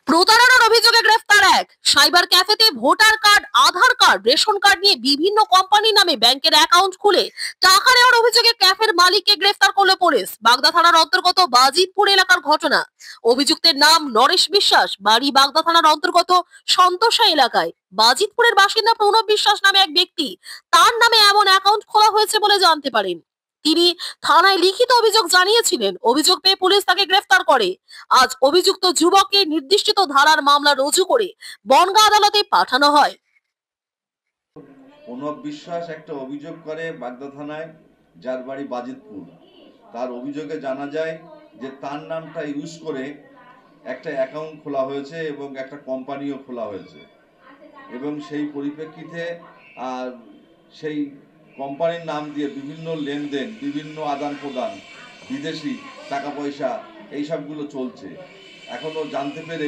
প্রতারণার অভিযোগে গ্রেফতার এক। সাইবার ক্যাফেতে ভোটার কার্ড, আধার কার্ড, রেশন কার্ড নিয়ে বিভিন্ন কোম্পানির নামে ব্যাংকের অ্যাকাউন্ট খুলে টাকা নেওয়ার অভিযোগে ক্যাফের মালিককে গ্রেফতার করলো পুলিশ। বাগদা থানার অন্তর্গত বাজিতপুর এলাকার ঘটনা। অভিযুক্তের নাম নরেশ বিশ্বাস, বাড়ি বাগদা থানার অন্তর্গত সন্তোষা এলাকায়। বাজিতপুরের বাসিন্দা প্রণব বিশ্বাস নামে এক ব্যক্তি, তার নামে এমন অ্যাকাউন্ট খোলা হয়েছে বলে জানতে পারেন। তিনি থানায় লিখিত অভিযোগ জানিয়েছিলেন। অভিযোগ পেয়ে পুলিশ তাকে গ্রেফতার করে। আজ অভিযুক্ত যুবককে নির্দিষ্ট ধারার মামলা রুজু করে বনগাঁ আদালতে পাঠানো হয়। প্রণব বিশ্বাস একটা অভিযোগ করে বাগদা থানায়, যার বাড়ি বাজিতপুর। তার অভিযোগে জানা যায় যে তার নামটা ইউজ করে একটা অ্যাকাউন্ট খোলা হয়েছে এবং একটা কোম্পানিও খোলা হয়েছে, এবং সেই পরিপ্রেক্ষিতে সেই কোম্পানির নাম দিয়ে বিভিন্ন লেনদেন, বিভিন্ন আদান প্রদান, বিদেশি টাকা পয়সা এইসবগুলো চলছে। এখনও জানতে পেরে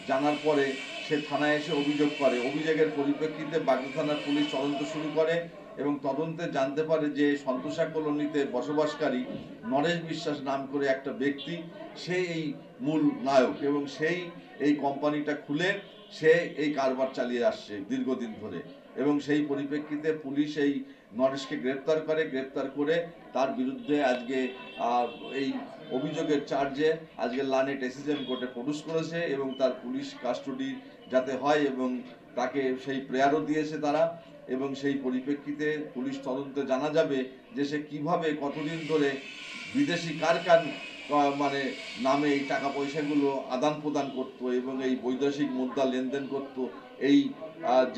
জানার পরে সে থানায় এসে অভিযোগ করে। অভিযোগের পরিপ্রেক্ষিতে বাগদা থানার পুলিশ তদন্ত শুরু করে এবং তদন্তে জানতে পারে যে সন্তোষা কলোনিতে বসবাসকারী নরেশ বিশ্বাস নাম করে একটা ব্যক্তি, সে এই মূল নায়ক এবং সেই এই কোম্পানিটা খুলে সে এই কারবার চালিয়ে আসছে দীর্ঘদিন ধরে। এবং সেই পরিপ্রেক্ষিতে পুলিশ এই নরেশকে গ্রেপ্তার করে তার বিরুদ্ধে আজকে এই অভিযোগের চার্জে আজকে লানেট এসিজেম কোর্টে প্রডিউস করেছে এবং তার পুলিশ কাস্টডি যাতে হয় এবং তাকে সেই প্রেয়ারও দিয়েছে তারা। এবং সেই পরিপ্রেক্ষিতে পুলিশ তদন্তে জানা যাবে যে সে কীভাবে কতদিন ধরে বিদেশি কার মানে নামে এই টাকা পয়সাগুলো আদান প্রদান করত এবং এই বৈদেশিক মুদ্রা লেনদেন করত। এই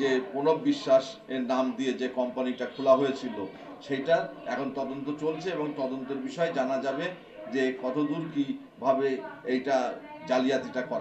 যে প্রণব বিশ্বাস এর নাম দিয়ে যে কোম্পানিটা খোলা হয়েছিল সেইটা এখন তদন্ত চলছে এবং তদন্তের বিষয় জানা যাবে যে কতদূর কিভাবে এইটা জালিয়াতিটা করা।